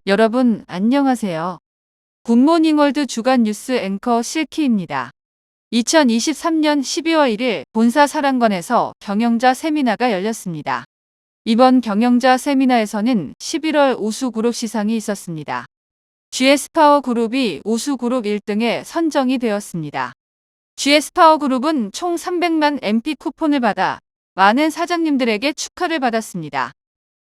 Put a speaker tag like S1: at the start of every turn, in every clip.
S1: 여러분, 안녕하세요. 굿모닝월드 주간 뉴스 앵커 실키입니다. 2023년 12월 1일 본사 사랑관에서 경영자 세미나가 열렸습니다. 이번 경영자 세미나에서는 11월 우수그룹 시상이 있었습니다. GS파워그룹이 우수그룹 1등에 선정이 되었습니다. GS파워그룹은 총 300만 MP 쿠폰을 받아 많은 사장님들에게 축하를 받았습니다.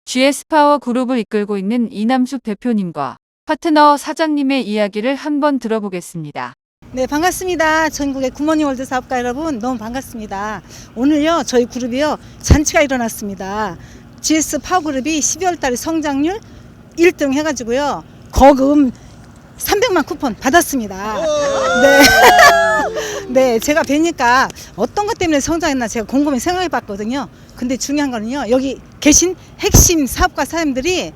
S1: GS파워그룹을 이끌고 있는 이남숙 대표님과 파트너 사장님의 이야기를 한번 들어보겠습니다.
S2: 네, 반갑습니다. 전국의 굿모닝월드 사업가 여러분, 너무 반갑습니다. 오늘요, 저희 그룹이요, 잔치가 일어났습니다. GS 파워그룹이 12월 달에 성장률 1등 해가지고요, 거금 300만 쿠폰 받았습니다. 네. 네, 제가 뵈니까 어떤 것 때문에 성장했나 제가 곰곰이 생각해 봤거든요. 근데 중요한 거는요, 여기 계신 핵심 사업가 사장님들이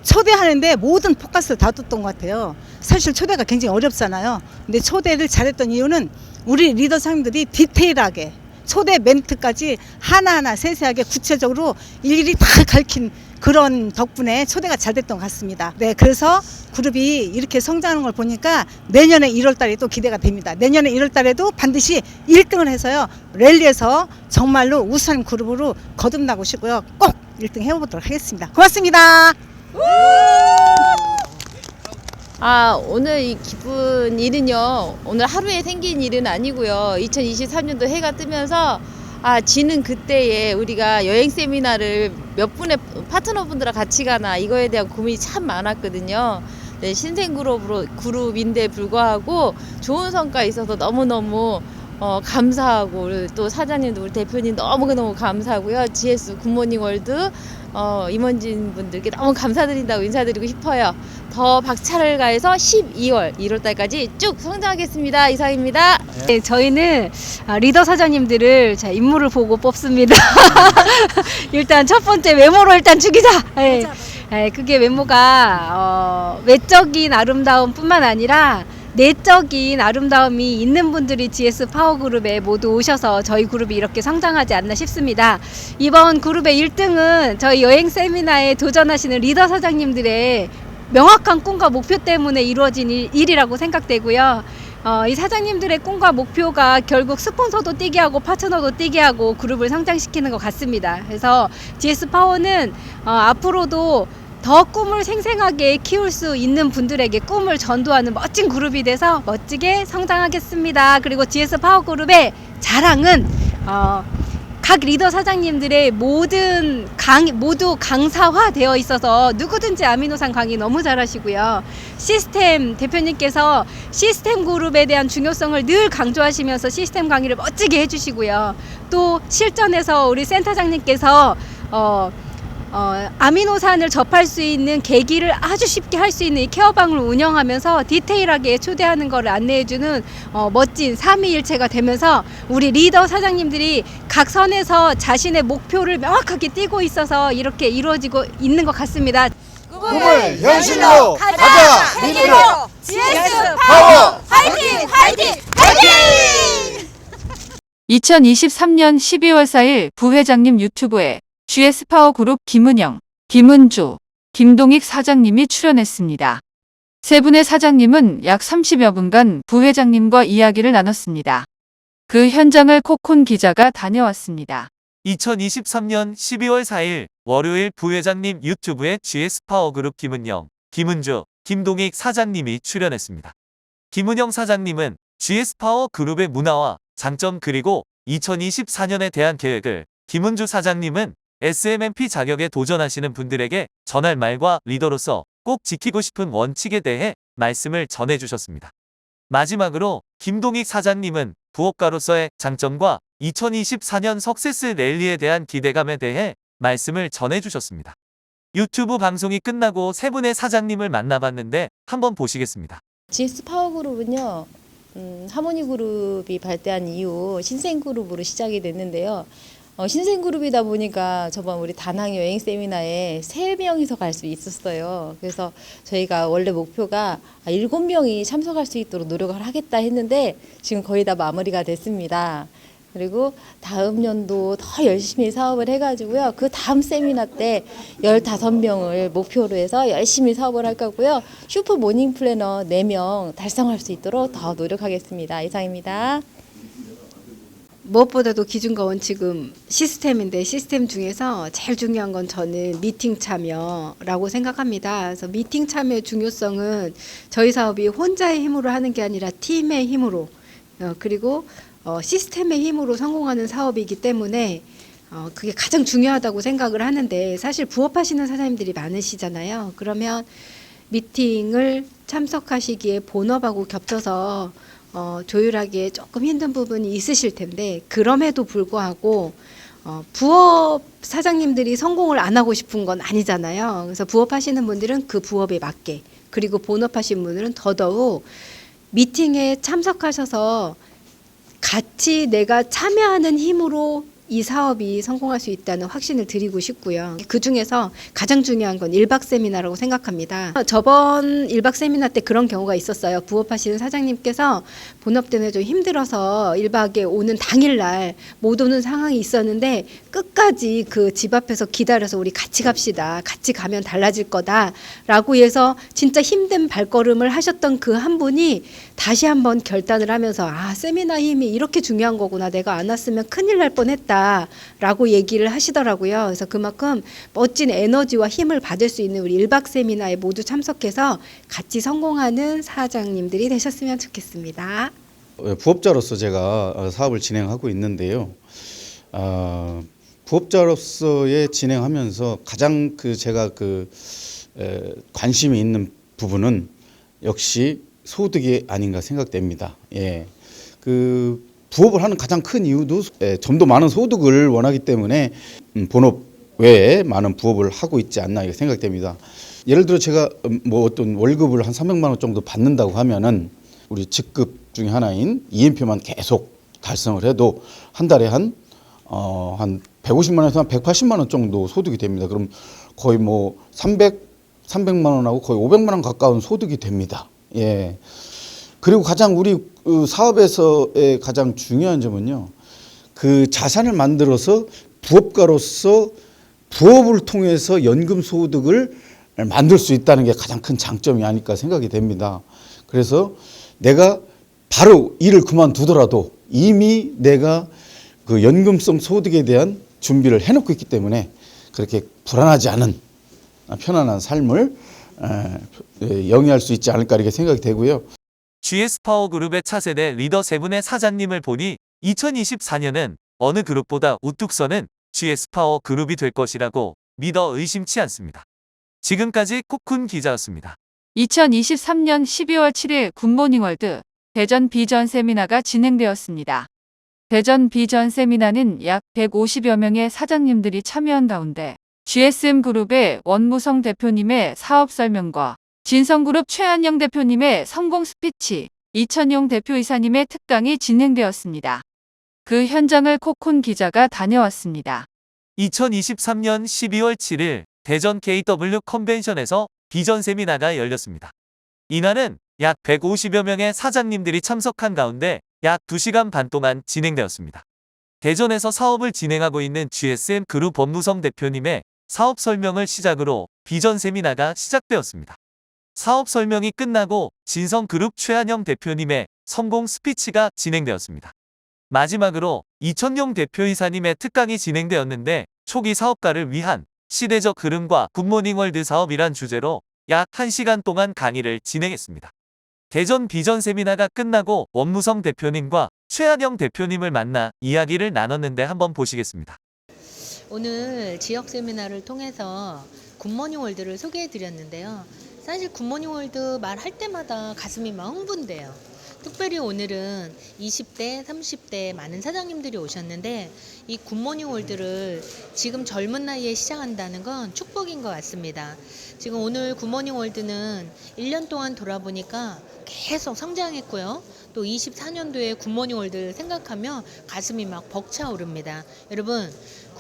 S2: 초대하는데 모든 포커스를 다 뒀던 것 같아요. 사실 초대가 굉장히 어렵잖아요. 근데 초대를 잘했던 이유는 우리 리더 사장님들이 디테일하게 초대 멘트까지 하나하나 세세하게 구체적으로 일일이 다 가르친 그런 덕분에 초대가 잘 됐던 것 같습니다. 네, 그래서 그룹이 이렇게 성장하는 걸 보니까 내년에 1월 달에 또 기대가 됩니다. 내년에 1월 달에도 반드시 1등을 해서요, 랠리에서 정말로 우수한 그룹으로 거듭나고 싶고요, 꼭 1등 해보도록 하겠습니다. 고맙습니다.
S3: 오늘 이 기쁜 일은요, 오늘 하루에 생긴 일은 아니고요. 2023년도 해가 뜨면서 지는 그때에 우리가 여행 세미나를 몇 분의 파트너분들과 같이 가나 이거에 대한 고민이 참 많았거든요. 네, 신생그룹인데 불구하고 좋은 성과 있어서 너무너무 감사하고, 우리 또 사장님도 우리 대표님 너무너무 감사하고요. GS 굿모닝월드 임원진 분들께 너무 감사드린다고 인사드리고 싶어요. 더 박차를 가해서 12월 1월 달까지 쭉 성장하겠습니다. 이상입니다.
S4: 네, 저희는 리더 사장님들을 인물을 보고 뽑습니다. 일단 첫 번째 외모로 일단 죽이자. 네. 네, 그게 외모가 외적인 아름다움 뿐만 아니라 내적인 아름다움이 있는 분들이 GS 파워그룹에 모두 오셔서 저희 그룹이 이렇게 성장하지 않나 싶습니다. 이번 그룹의 1등은 저희 여행 세미나에 도전하시는 리더 사장님들의 명확한 꿈과 목표 때문에 이루어진 일이라고 생각되고요. 이 사장님들의 꿈과 목표가 결국 스폰서도 뛰게 하고 파트너도 뛰게 하고 그룹을 성장시키는 것 같습니다. 그래서 GS 파워는 앞으로도 더 꿈을 생생하게 키울 수 있는 분들에게 꿈을 전도하는 멋진 그룹이 돼서 멋지게 성장하겠습니다. 그리고 GS 파워그룹의 자랑은 각 리더 사장님들의 모두 강사화 되어 있어서 누구든지 아미노산 강의 너무 잘하시고요. 시스템 대표님께서 시스템 그룹에 대한 중요성을 늘 강조하시면서 시스템 강의를 멋지게 해주시고요. 또 실전에서 우리 센터장님께서 아미노산을 접할 수 있는 계기를 아주 쉽게 할 수 있는 이 케어방을 운영하면서 디테일하게 초대하는 것을 안내해주는 멋진 삼위일체가 되면서 우리 리더 사장님들이 각 선에서 자신의 목표를 명확하게 띄고 있어서 이렇게 이루어지고 있는 것 같습니다.
S5: 꿈을 현실로 가자! 리드로
S3: GS
S5: 파워!
S3: 화이팅! 화이팅! 화이팅!
S1: 2023년 12월 4일 부회장님 유튜브에 GS파워그룹 김은영, 김은주, 김동익 사장님이 출연했습니다. 세 분의 사장님은 약 30여 분간 부회장님과 이야기를 나눴습니다. 그 현장을 코콘 기자가 다녀왔습니다.
S6: 2023년 12월 4일 월요일 부회장님 유튜브에 GS파워그룹 김은영, 김은주, 김동익 사장님이 출연했습니다. 김은영 사장님은 GS파워그룹의 문화와 장점 그리고 2024년에 대한 계획을, 김은주 사장님은 SMMP 자격에 도전하시는 분들에게 전할 말과 리더로서 꼭 지키고 싶은 원칙에 대해 말씀을 전해주셨습니다. 마지막으로 김동익 사장님은 부업가로서의 장점과 2024년 석세스 랠리에 대한 기대감에 대해 말씀을 전해주셨습니다. 유튜브 방송이 끝나고 세 분의 사장님을 만나봤는데 한번 보시겠습니다.
S3: GS 파워그룹은요, 하모니그룹이 발대한 이후 신생그룹으로 시작이 됐는데요. 신생그룹이다 보니까 저번 우리 다낭 여행 세미나에 3명이서 갈 수 있었어요. 그래서 저희가 원래 목표가 7명이 참석할 수 있도록 노력을 하겠다 했는데 지금 거의 다 마무리가 됐습니다. 그리고 다음 연도 더 열심히 사업을 해가지고요. 그 다음 세미나 때 15명을 목표로 해서 열심히 사업을 할 거고요. 슈퍼 모닝 플래너 4명 달성할 수 있도록 더 노력하겠습니다. 이상입니다.
S4: 무엇보다도 기준과 원칙은 시스템인데 시스템 중에서 제일 중요한 건 저는 미팅 참여라고 생각합니다. 그래서 미팅 참여의 중요성은 저희 사업이 혼자의 힘으로 하는 게 아니라 팀의 힘으로 그리고 시스템의 힘으로 성공하는 사업이기 때문에 그게 가장 중요하다고 생각을 하는데 사실 부업하시는 사장님들이 많으시잖아요. 그러면 미팅을 참석하시기에 본업하고 겹쳐서 조율하기에 조금 힘든 부분이 있으실 텐데 그럼에도 불구하고 부업 사장님들이 성공을 안 하고 싶은 건 아니잖아요. 그래서 부업 하시는 분들은 그 부업에 맞게 그리고 본업 하시는 분들은 더더욱 미팅에 참석하셔서 같이 내가 참여하는 힘으로 이 사업이 성공할 수 있다는 확신을 드리고 싶고요. 그중에서 가장 중요한 건 1박 세미나라고 생각합니다. 저번 1박 세미나 때 그런 경우가 있었어요. 부업하시는 사장님께서 본업 때문에 좀 힘들어서 1박에 오는 당일날 못 오는 상황이 있었는데 끝까지 그 집 앞에서 기다려서 우리 같이 갑시다. 같이 가면 달라질 거다. 라고 해서 진짜 힘든 발걸음을 하셨던 그 한 분이 다시 한번 결단을 하면서 세미나 힘이 이렇게 중요한 거구나. 내가 안 왔으면 큰일 날 뻔했다. 라고 얘기를 하시더라고요. 그래서 그만큼 멋진 에너지와 힘을 받을 수 있는 우리 1박 세미나에 모두 참석해서 같이 성공하는 사장님들이 되셨으면 좋겠습니다.
S5: 부업자로서 제가 사업을 진행하고 있는데요. 부업자로서의 진행하면서 가장 제가 관심이 있는 부분은 역시 소득이 아닌가 생각됩니다. 예. 부업을 하는 가장 큰 이유도 좀 더 많은 소득을 원하기 때문에 본업 외에 많은 부업을 하고 있지 않나 이렇게 생각됩니다. 예를 들어 제가 어떤 월급을 한 300만 원 정도 받는다고 하면은 우리 직급 중에 하나인 EMP만 계속 달성을 해도 한 달에 한 150만 원에서 한 180만 원 정도 소득이 됩니다. 그럼 거의 300만 원하고 거의 500만 원 가까운 소득이 됩니다. 예. 그리고 가장 우리 사업에서의 가장 중요한 점은요. 자산을 만들어서 부업가로서 부업을 통해서 연금 소득을 만들 수 있다는 게 가장 큰 장점이 아닐까 생각이 됩니다. 그래서 내가 바로 일을 그만두더라도 이미 내가 연금성 소득에 대한 준비를 해놓고 있기 때문에 그렇게 불안하지 않은 편안한 삶을 영위할 수 있지 않을까 이렇게 생각이 되고요.
S6: GS파워그룹의 차세대 리더 3분의 사장님을 보니 2024년은 어느 그룹보다 우뚝 서는 GS파워그룹이 될 것이라고 믿어 의심치 않습니다. 지금까지 코쿤 기자였습니다.
S1: 2023년 12월 7일 굿모닝월드 대전 비전 세미나가 진행되었습니다. 대전 비전 세미나는 약 150여 명의 사장님들이 참여한 가운데 GSM그룹의 원무성 대표님의 사업 설명과 진성그룹 최한영 대표님의 성공 스피치, 이천용 대표이사님의 특강이 진행되었습니다. 그 현장을 코쿤 기자가 다녀왔습니다.
S6: 2023년 12월 7일 대전 KW 컨벤션에서 비전 세미나가 열렸습니다. 이날은 약 150여 명의 사장님들이 참석한 가운데 약 2시간 반 동안 진행되었습니다. 대전에서 사업을 진행하고 있는 GSM그룹 원무성 대표님의 사업 설명을 시작으로 비전 세미나가 시작되었습니다. 사업 설명이 끝나고 진성그룹 최한영 대표님의 성공 스피치가 진행되었습니다. 마지막으로 이천용 대표이사님의 특강이 진행되었는데 초기 사업가를 위한 시대적 흐름과 굿모닝월드 사업이란 주제로 약 1시간 동안 강의를 진행했습니다. 대전 비전 세미나가 끝나고 원무성 대표님과 최한영 대표님을 만나 이야기를 나눴는데 한번 보시겠습니다.
S7: 오늘 지역 세미나를 통해서 굿모닝 월드를 소개해 드렸는데요. 사실 굿모닝 월드 말할 때마다 가슴이 막 흥분돼요. 특별히 오늘은 20대, 30대 많은 사장님들이 오셨는데 이 굿모닝 월드를 지금 젊은 나이에 시작한다는 건 축복인 것 같습니다. 지금 오늘 굿모닝 월드는 1년 동안 돌아보니까 계속 성장했고요. 또 24년도에 굿모닝 월드를 생각하면 가슴이 막 벅차오릅니다. 여러분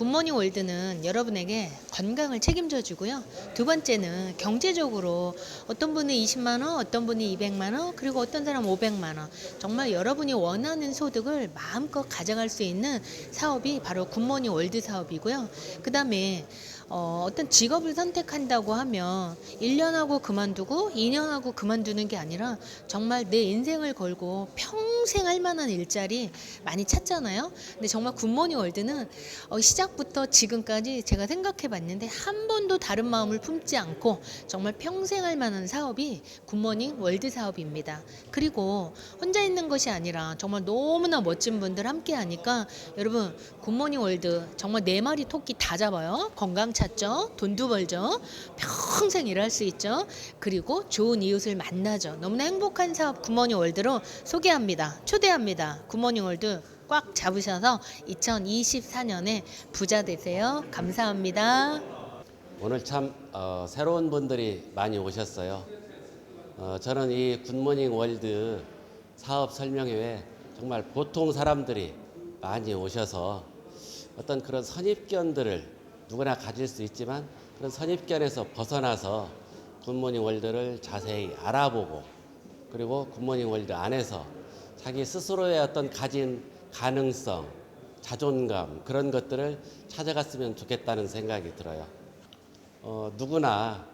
S7: 굿모닝 월드는 여러분에게 건강을 책임져 주고요. 두 번째는 경제적으로 어떤 분은 20만 원, 어떤 분이 200만 원, 그리고 어떤 사람은 500만 원. 정말 여러분이 원하는 소득을 마음껏 가져갈 수 있는 사업이 바로 굿모닝 월드 사업이고요. 그다음에 어떤 직업을 선택한다고 하면 1년 하고 그만두고 2년 하고 그만두는 게 아니라 정말 내 인생을 걸고 평생 할 만한 일자리 많이 찾잖아요. 근데 정말 굿모닝 월드는 시작부터 지금까지 제가 생각해 봤는데 한 번도 다른 마음을 품지 않고 정말 평생 할 만한 사업이 굿모닝 월드 사업입니다. 그리고 혼자 있는 것이 아니라 정말 너무나 멋진 분들 함께 하니까 여러분 굿모닝 월드 정말 4마리 토끼 다 잡아요. 건강 찾죠. 돈도 벌죠. 평생 일할 수 있죠. 그리고 좋은 이웃을 만나죠. 너무나 행복한 사업 굿모닝 월드로 소개합니다. 초대합니다. 굿모닝 월드 꽉 잡으셔서 2024년에 부자 되세요. 감사합니다.
S8: 오늘 참 새로운 분들이 많이 오셨어요. 저는 이 굿모닝 월드 사업 설명회에 정말 보통 사람들이 많이 오셔서 어떤 그런 선입견들을 누구나 가질 수 있지만 그런 선입견에서 벗어나서 굿모닝 월드를 자세히 알아보고 그리고 굿모닝 월드 안에서 자기 스스로의 어떤 가진 가능성, 자존감 그런 것들을 찾아갔으면 좋겠다는 생각이 들어요. 누구나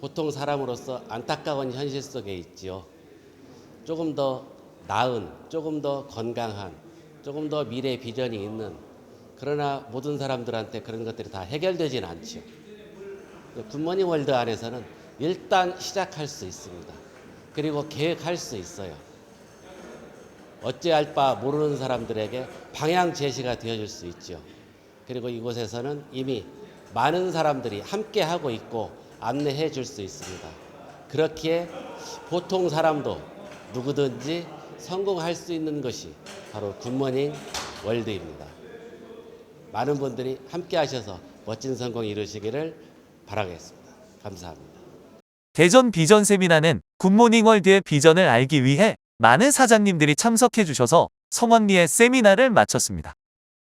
S8: 보통 사람으로서 안타까운 현실 속에 있지요. 조금 더 나은, 조금 더 건강한, 조금 더 미래 비전이 있는 그러나 모든 사람들한테 그런 것들이 다 해결되지는 않죠. 굿모닝 월드 안에서는 일단 시작할 수 있습니다. 그리고 계획할 수 있어요. 어찌할 바 모르는 사람들에게 방향 제시가 되어줄 수 있죠. 그리고 이곳에서는 이미 많은 사람들이 함께 하고 있고 안내해 줄 수 있습니다. 그렇기에 보통 사람도 누구든지 성공할 수 있는 것이 바로 굿모닝 월드입니다. 많은 분들이 함께 하셔서 멋진 성공 이루시기를 바라겠습니다. 감사합니다.
S6: 대전 비전 세미나는 굿모닝 월드의 비전을 알기 위해 많은 사장님들이 참석해 주셔서 성황리에 세미나를 마쳤습니다.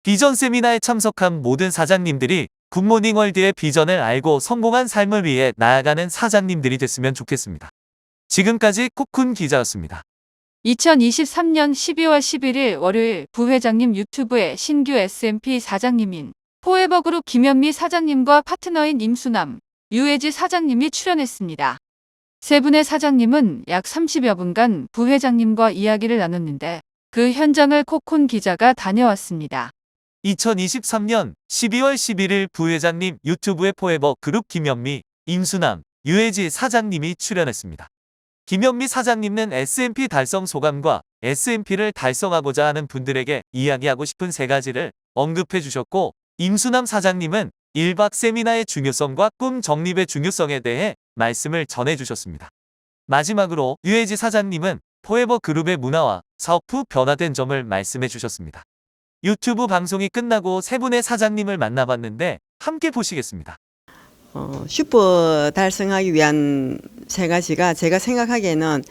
S6: 비전 세미나에 참석한 모든 사장님들이 굿모닝 월드의 비전을 알고 성공한 삶을 위해 나아가는 사장님들이 됐으면 좋겠습니다. 지금까지 코쿤 기자였습니다.
S1: 2023년 12월 11일 월요일 부회장님 유튜브에 신규 S&P 사장님인 포에버그룹 김현미 사장님과 파트너인 임수남, 유혜지 사장님이 출연했습니다. 세 분의 사장님은 약 30여 분간 부회장님과 이야기를 나눴는데 그 현장을 코쿤 기자가 다녀왔습니다.
S6: 2023년 12월 11일 부회장님 유튜브에 포에버 그룹 김현미, 임수남, 유혜지 사장님이 출연했습니다. 김현미 사장님은 S&P 달성 소감과 S&P를 달성하고자 하는 분들에게 이야기하고 싶은 3가지를 언급해 주셨고, 임수남 사장님은 1박 세미나의 중요성과 꿈 정립의 중요성에 대해 말씀을 전해 주셨습니다. 마지막으로 유혜지 사장님은 포에버 그룹의 문화와 사업 후 변화된 점을 말씀해 주셨습니다. 유튜브 방송이 끝나고 세 분의 사장님을 만나봤는데 함께 보시겠습니다.
S9: 슈퍼 달성하기 위한 3가지가 제가 생각하기에는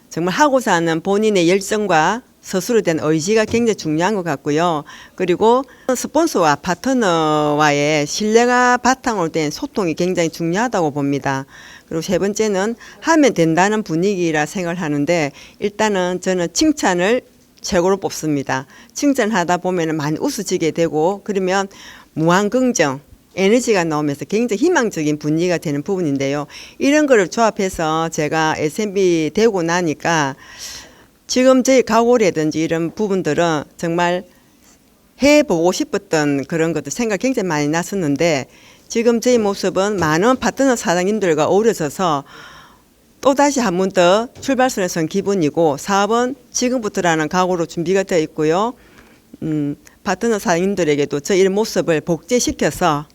S9: 정말 하고자 하는 본인의 열정과 스스로 된 의지가 굉장히 중요한 것 같고요. 그리고 스폰서와 파트너와의 신뢰가 바탕으로 된 소통이 굉장히 중요하다고 봅니다. 그리고 3번째는 하면 된다는 분위기라 생각을 하는데 일단은 저는 칭찬을 최고로 뽑습니다. 칭찬하다 보면 많이 웃어지게 되고 그러면 무한 긍정, 에너지가 나오면서 굉장히 희망적인 분위기가 되는 부분인데요. 이런 거를 조합해서 제가 S&P 되고 나니까 지금 저희 각오라든지 이런 부분들은 정말 해보고 싶었던 그런 것들 생각 굉장히 많이 났었는데 지금 저희 모습은 많은 파트너 사장님들과 어우러져서 또다시 한 번 더 출발선에 선 기분이고 사업은 지금부터라는 각오로 준비가 되어 있고요. 파트너 사장님들에게도 저 이런 모습을 복제시켜서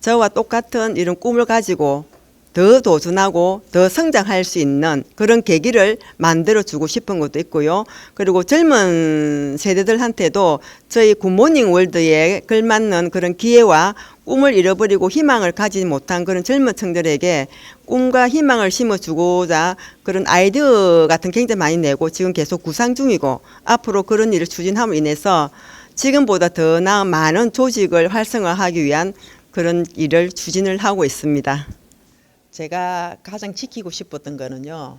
S9: 저와 똑같은 이런 꿈을 가지고 더 도전하고 더 성장할 수 있는 그런 계기를 만들어주고 싶은 것도 있고요. 그리고 젊은 세대들한테도 저희 굿모닝 월드에 걸맞는 그런 기회와 꿈을 잃어버리고 희망을 가지지 못한 그런 젊은 층들에게 꿈과 희망을 심어주고자 그런 아이디어 같은 게 굉장히 많이 내고 지금 계속 구상 중이고 앞으로 그런 일을 추진함으로 인해서 지금보다 더 나은 많은 조직을 활성화하기 위한 그런 일을 추진을 하고 있습니다.
S10: 제가 가장 지키고 싶었던 거는요.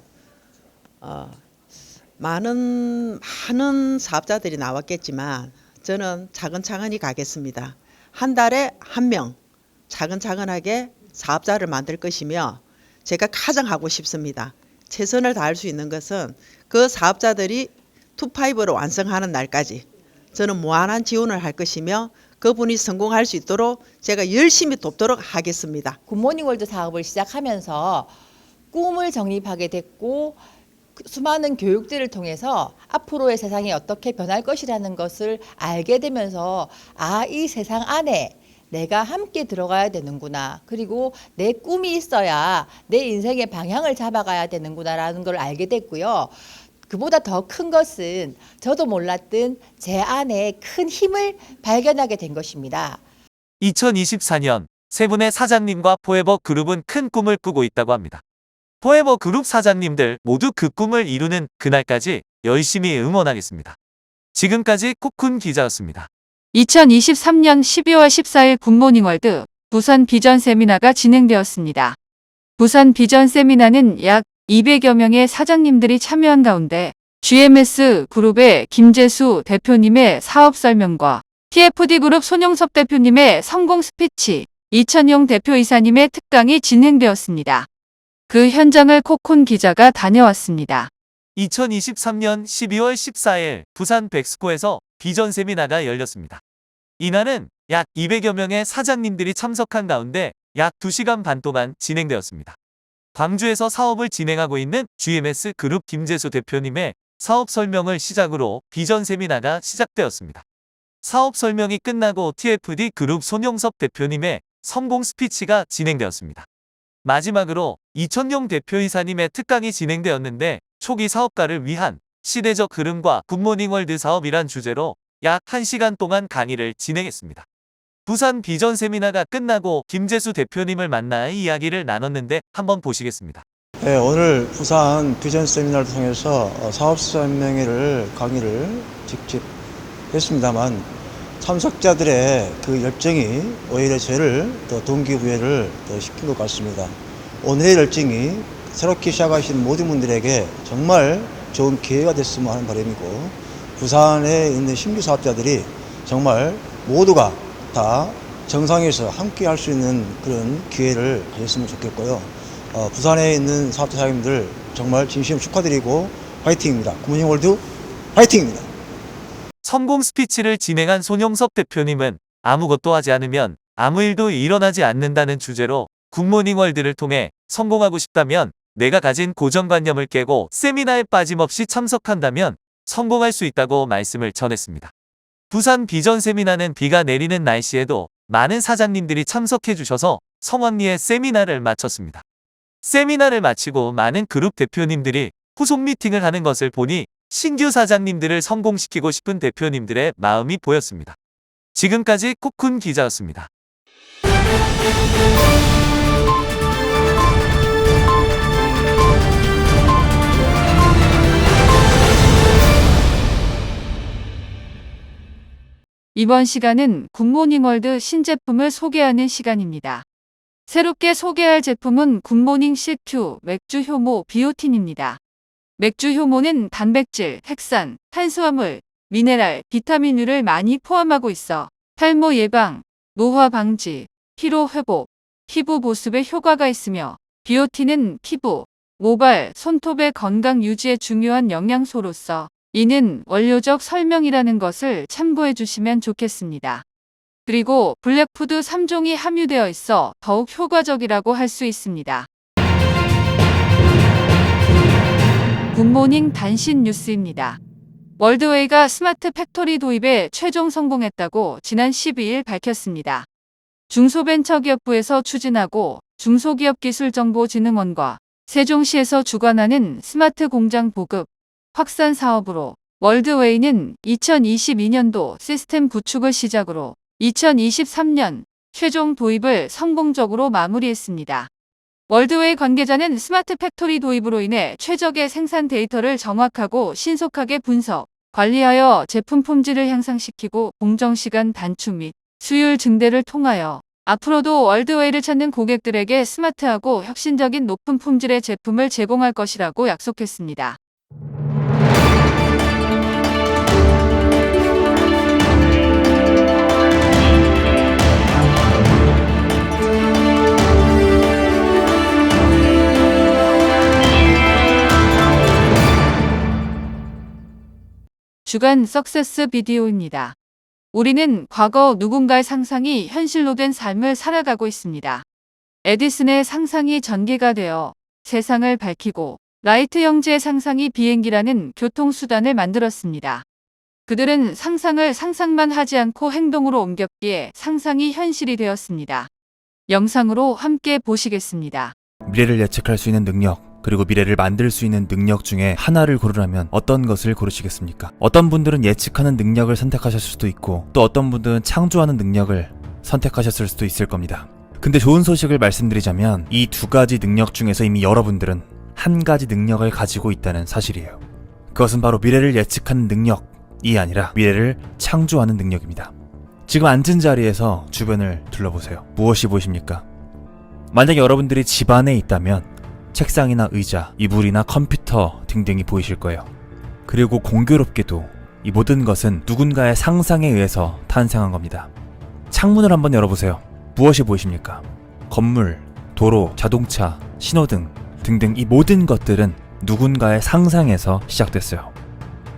S10: 많은 사업자들이 나왔겠지만 저는 차근차근히 가겠습니다. 한 달에 한 명 차근차근하게 사업자를 만들 것이며 제가 가장 하고 싶습니다. 최선을 다할 수 있는 것은 그 사업자들이 2.5로 완성하는 날까지 저는 무한한 지원을 할 것이며 그분이 성공할 수 있도록 제가 열심히 돕도록 하겠습니다.
S3: 굿모닝월드 사업을 시작하면서 꿈을 정립하게 됐고 수많은 교육들을 통해서 앞으로의 세상이 어떻게 변할 것이라는 것을 알게 되면서 이 세상 안에 내가 함께 들어가야 되는구나. 그리고 내 꿈이 있어야 내 인생의 방향을 잡아가야 되는구나라는 걸 알게 됐고요. 그보다 더 큰 것은 저도 몰랐던 제 안에 큰 힘을 발견하게 된 것입니다.
S6: 2024년 세 분의 사장님과 포에버 그룹은 큰 꿈을 꾸고 있다고 합니다. 포에버 그룹 사장님들 모두 그 꿈을 이루는 그날까지 열심히 응원하겠습니다. 지금까지 코쿤 기자였습니다.
S1: 2023년 12월 14일 굿모닝월드 부산 비전 세미나가 진행되었습니다. 부산 비전 세미나는 약 200여 명의 사장님들이 참여한 가운데 GMS 그룹의 김재수 대표님의 사업 설명과 TFD 그룹 손용섭 대표님의 성공 스피치, 이천용 대표이사님의 특강이 진행되었습니다. 그 현장을 코쿤 기자가 다녀왔습니다.
S6: 2023년 12월 14일 부산 백스코에서 비전 세미나가 열렸습니다. 이날은 약 200여 명의 사장님들이 참석한 가운데 약 2시간 반 동안 진행되었습니다. 광주에서 사업을 진행하고 있는 GMS 그룹 김재수 대표님의 사업 설명을 시작으로 비전 세미나가 시작되었습니다. 사업 설명이 끝나고 TFD 그룹 손용섭 대표님의 성공 스피치가 진행되었습니다. 마지막으로 이천용 대표이사님의 특강이 진행되었는데 초기 사업가를 위한 시대적 흐름과 굿모닝월드 사업이란 주제로 약 1시간 동안 강의를 진행했습니다. 부산 비전 세미나가 끝나고 김재수 대표님을 만나 이야기를 나눴는데 한번 보시겠습니다.
S11: 네, 오늘 부산 비전 세미나를 통해서 사업 설명회를 강의를 직접 했습니다만 참석자들의 그 열정이 오히려 저를 더 동기부여를 더 시킨 것 같습니다. 오늘의 열정이 새롭게 시작하시는 모든 분들에게 정말 좋은 기회가 됐으면 하는 바람이고 부산에 있는 신규 사업자들이 정말 모두가 다 정상에서 함께 할 수 있는 그런 기회를 가졌으면 좋겠고요. 부산에 있는 사업자 사장님들 정말 진심 축하드리고 화이팅입니다. 굿모닝월드 화이팅입니다.
S6: 성공 스피치를 진행한 손용섭 대표님은 아무것도 하지 않으면 아무 일도 일어나지 않는다는 주제로 굿모닝월드를 통해 성공하고 싶다면 내가 가진 고정관념을 깨고 세미나에 빠짐없이 참석한다면 성공할 수 있다고 말씀을 전했습니다. 부산 비전 세미나는 비가 내리는 날씨에도 많은 사장님들이 참석해 주셔서 성황리에 세미나를 마쳤습니다. 세미나를 마치고 많은 그룹 대표님들이 후속 미팅을 하는 것을 보니 신규 사장님들을 성공시키고 싶은 대표님들의 마음이 보였습니다. 지금까지 코쿤 기자였습니다.
S1: 이번 시간은 굿모닝월드 신제품을 소개하는 시간입니다. 새롭게 소개할 제품은 굿모닝 CQ 맥주 효모 비오틴입니다. 맥주 효모는 단백질, 핵산, 탄수화물, 미네랄, 비타민류를 많이 포함하고 있어 탈모 예방, 노화 방지, 피로 회복, 피부 보습에 효과가 있으며 비오틴은 피부, 모발, 손톱의 건강 유지에 중요한 영양소로서 이는 원료적 설명이라는 것을 참고해 주시면 좋겠습니다. 그리고 블랙푸드 3종이 함유되어 있어 더욱 효과적이라고 할 수 있습니다. 굿모닝 단신 뉴스입니다. 월드웨이가 스마트 팩토리 도입에 최종 성공했다고 지난 12일 밝혔습니다. 중소벤처기업부에서 추진하고 중소기업기술정보진흥원과 세종시에서 주관하는 스마트 공장 보급, 확산 사업으로 월드웨이는 2022년도 시스템 구축을 시작으로 2023년 최종 도입을 성공적으로 마무리했습니다. 월드웨이 관계자는 스마트 팩토리 도입으로 인해 최적의 생산 데이터를 정확하고 신속하게 분석, 관리하여 제품 품질을 향상시키고 공정시간 단축 및 수율 증대를 통하여 앞으로도 월드웨이를 찾는 고객들에게 스마트하고 혁신적인 높은 품질의 제품을 제공할 것이라고 약속했습니다. 주간 석세스 비디오입니다. 우리는 과거 누군가의 상상이 현실로 된 삶을 살아가고 있습니다. 에디슨의 상상이 전기가 되어 세상을 밝히고 라이트 형제의 상상이 비행기라는 교통수단을 만들었습니다. 그들은 상상을 상상만 하지 않고 행동으로 옮겼기에 상상이 현실이 되었습니다. 영상으로 함께 보시겠습니다.
S12: 미래를 예측할 수 있는 능력, 그리고 미래를 만들 수 있는 능력 중에 하나를 고르라면 어떤 것을 고르시겠습니까? 어떤 분들은 예측하는 능력을 선택하셨을 수도 있고 또 어떤 분들은 창조하는 능력을 선택하셨을 수도 있을 겁니다. 근데 좋은 소식을 말씀드리자면 이 두 가지 능력 중에서 이미 여러분들은 한 가지 능력을 가지고 있다는 사실이에요. 그것은 바로 미래를 예측하는 능력이 아니라 미래를 창조하는 능력입니다. 지금 앉은 자리에서 주변을 둘러보세요. 무엇이 보이십니까? 만약에 여러분들이 집 안에 있다면 책상이나 의자, 이불이나 컴퓨터 등등이 보이실 거예요. 그리고 공교롭게도 이 모든 것은 누군가의 상상에 의해서 탄생한 겁니다. 창문을 한번 열어보세요. 무엇이 보이십니까? 건물, 도로, 자동차, 신호등 등등 이 모든 것들은 누군가의 상상에서 시작됐어요.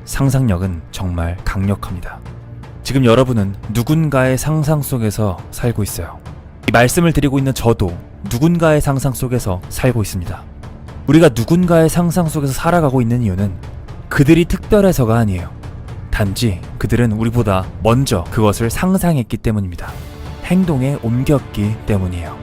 S12: 상상력은 정말 강력합니다. 지금 여러분은 누군가의 상상 속에서 살고 있어요. 이 말씀을 드리고 있는 저도 누군가의 상상 속에서 살고 있습니다. 우리가 누군가의 상상 속에서 살아가고 있는 이유는 그들이 특별해서가 아니에요. 단지 그들은 우리보다 먼저 그것을 상상했기 때문입니다. 행동에 옮겼기 때문이에요.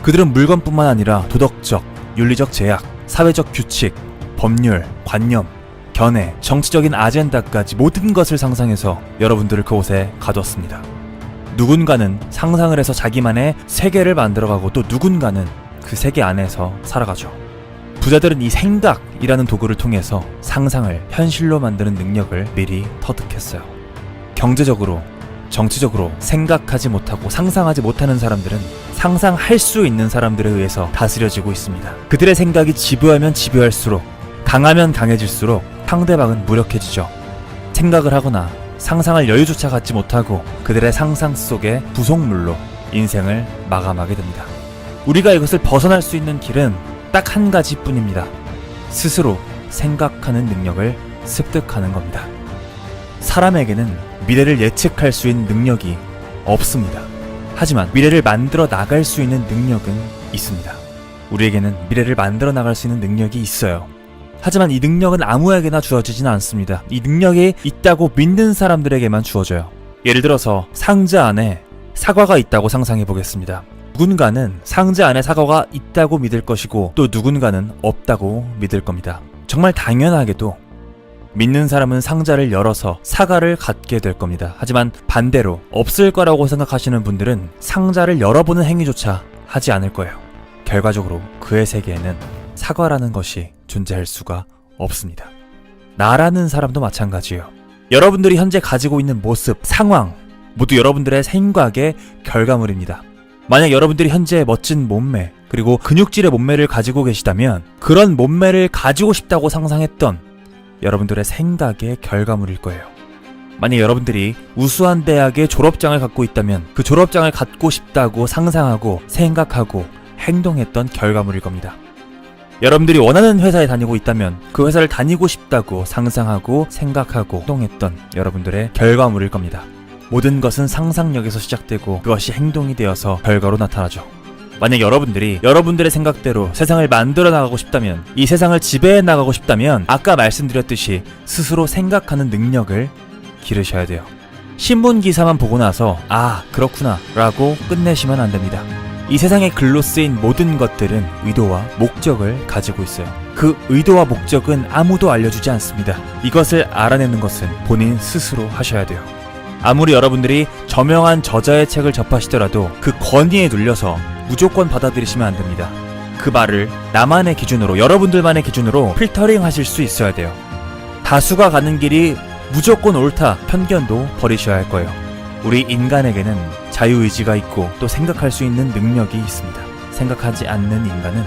S12: 그들은 물건뿐만 아니라 도덕적, 윤리적 제약, 사회적 규칙, 법률, 관념, 견해, 정치적인 아젠다까지 모든 것을 상상해서 여러분들을 그곳에 가뒀습니다. 누군가는 상상을 해서 자기만의 세계를 만들어가고 또 누군가는 그 세계 안에서 살아가죠. 부자들은 이 생각이라는 도구를 통해서 상상을 현실로 만드는 능력을 미리 터득했어요. 경제적으로, 정치적으로 생각하지 못하고 상상하지 못하는 사람들은 상상할 수 있는 사람들에 의해서 다스려지고 있습니다. 그들의 생각이 집요하면 집요할수록, 강하면 강해질수록 상대방은 무력해지죠. 생각을 하거나 상상할 여유조차 갖지 못하고 그들의 상상 속의 부속물로 인생을 마감하게 됩니다. 우리가 이것을 벗어날 수 있는 길은 딱 한 가지뿐입니다. 스스로 생각하는 능력을 습득하는 겁니다. 사람에게는 미래를 예측할 수 있는 능력이 없습니다. 하지만 미래를 만들어 나갈 수 있는 능력은 있습니다. 우리에게는 미래를 만들어 나갈 수 있는 능력이 있어요. 하지만 이 능력은 아무에게나 주어지지는 않습니다. 이 능력이 있다고 믿는 사람들에게만 주어져요. 예를 들어서 상자 안에 사과가 있다고 상상해 보겠습니다. 누군가는 상자 안에 사과가 있다고 믿을 것이고 또 누군가는 없다고 믿을 겁니다. 정말 당연하게도 믿는 사람은 상자를 열어서 사과를 갖게 될 겁니다. 하지만 반대로 없을 거라고 생각하시는 분들은 상자를 열어보는 행위조차 하지 않을 거예요. 결과적으로 그의 세계에는 사과라는 것이 존재할 수가 없습니다. 나라는 사람도 마찬가지예요. 여러분들이 현재 가지고 있는 모습, 상황 모두 여러분들의 생각의 결과물입니다. 만약 여러분들이 현재 멋진 몸매 그리고 근육질의 몸매를 가지고 계시다면 그런 몸매를 가지고 싶다고 상상했던 여러분들의 생각의 결과물일 거예요. 만약 여러분들이 우수한 대학의 졸업장을 갖고 있다면 그 졸업장을 갖고 싶다고 상상하고 생각하고 행동했던 결과물일 겁니다. 여러분들이 원하는 회사에 다니고 있다면 그 회사를 다니고 싶다고 상상하고 생각하고 행동했던 여러분들의 결과물일 겁니다. 모든 것은 상상력에서 시작되고 그것이 행동이 되어서 결과로 나타나죠. 만약 여러분들이 여러분들의 생각대로 세상을 만들어 나가고 싶다면, 이 세상을 지배해 나가고 싶다면 아까 말씀드렸듯이 스스로 생각하는 능력을 기르셔야 돼요. 신문 기사만 보고 나서 아 그렇구나 라고 끝내시면 안 됩니다. 이 세상의 글로 쓰인 모든 것들은 의도와 목적을 가지고 있어요. 그 의도와 목적은 아무도 알려주지 않습니다. 이것을 알아내는 것은 본인 스스로 하셔야 돼요. 아무리 여러분들이 저명한 저자의 책을 접하시더라도 그 권위에 눌려서 무조건 받아들이시면 안 됩니다. 그 말을 나만의 기준으로, 여러분들만의 기준으로 필터링 하실 수 있어야 돼요. 다수가 가는 길이 무조건 옳다 편견도 버리셔야 할 거예요. 우리 인간에게는 자유의지가 있고 또 생각할 수 있는 능력이 있습니다. 생각하지 않는 인간은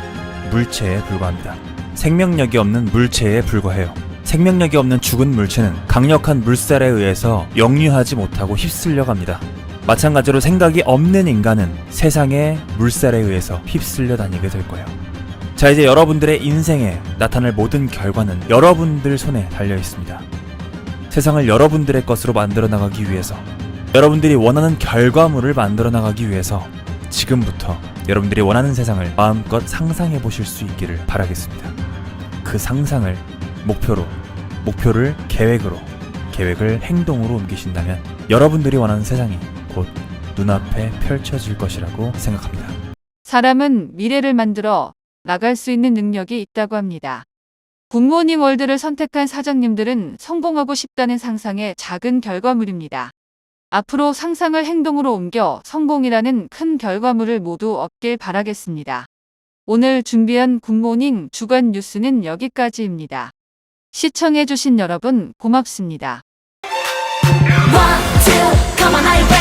S12: 물체에 불과합니다. 생명력이 없는 물체에 불과해요. 생명력이 없는 죽은 물체는 강력한 물살에 의해서 역류하지 못하고 휩쓸려 갑니다. 마찬가지로 생각이 없는 인간은 세상의 물살에 의해서 휩쓸려 다니게 될 거예요. 자, 이제 여러분들의 인생에 나타날 모든 결과는 여러분들 손에 달려 있습니다. 세상을 여러분들의 것으로 만들어 나가기 위해서, 여러분들이 원하는 결과물을 만들어 나가기 위해서 지금부터 여러분들이 원하는 세상을 마음껏 상상해 보실 수 있기를 바라겠습니다. 그 상상을 목표로, 목표를 계획으로, 계획을 행동으로 옮기신다면 여러분들이 원하는 세상이 곧 눈앞에 펼쳐질 것이라고 생각합니다.
S1: 사람은 미래를 만들어 나갈 수 있는 능력이 있다고 합니다. 굿모닝 월드를 선택한 사장님들은 성공하고 싶다는 상상의 작은 결과물입니다. 앞으로 상상을 행동으로 옮겨 성공이라는 큰 결과물을 모두 얻길 바라겠습니다. 오늘 준비한 굿모닝 주간 뉴스는 여기까지입니다. 시청해주신 여러분 고맙습니다.
S13: 1, 2, come on,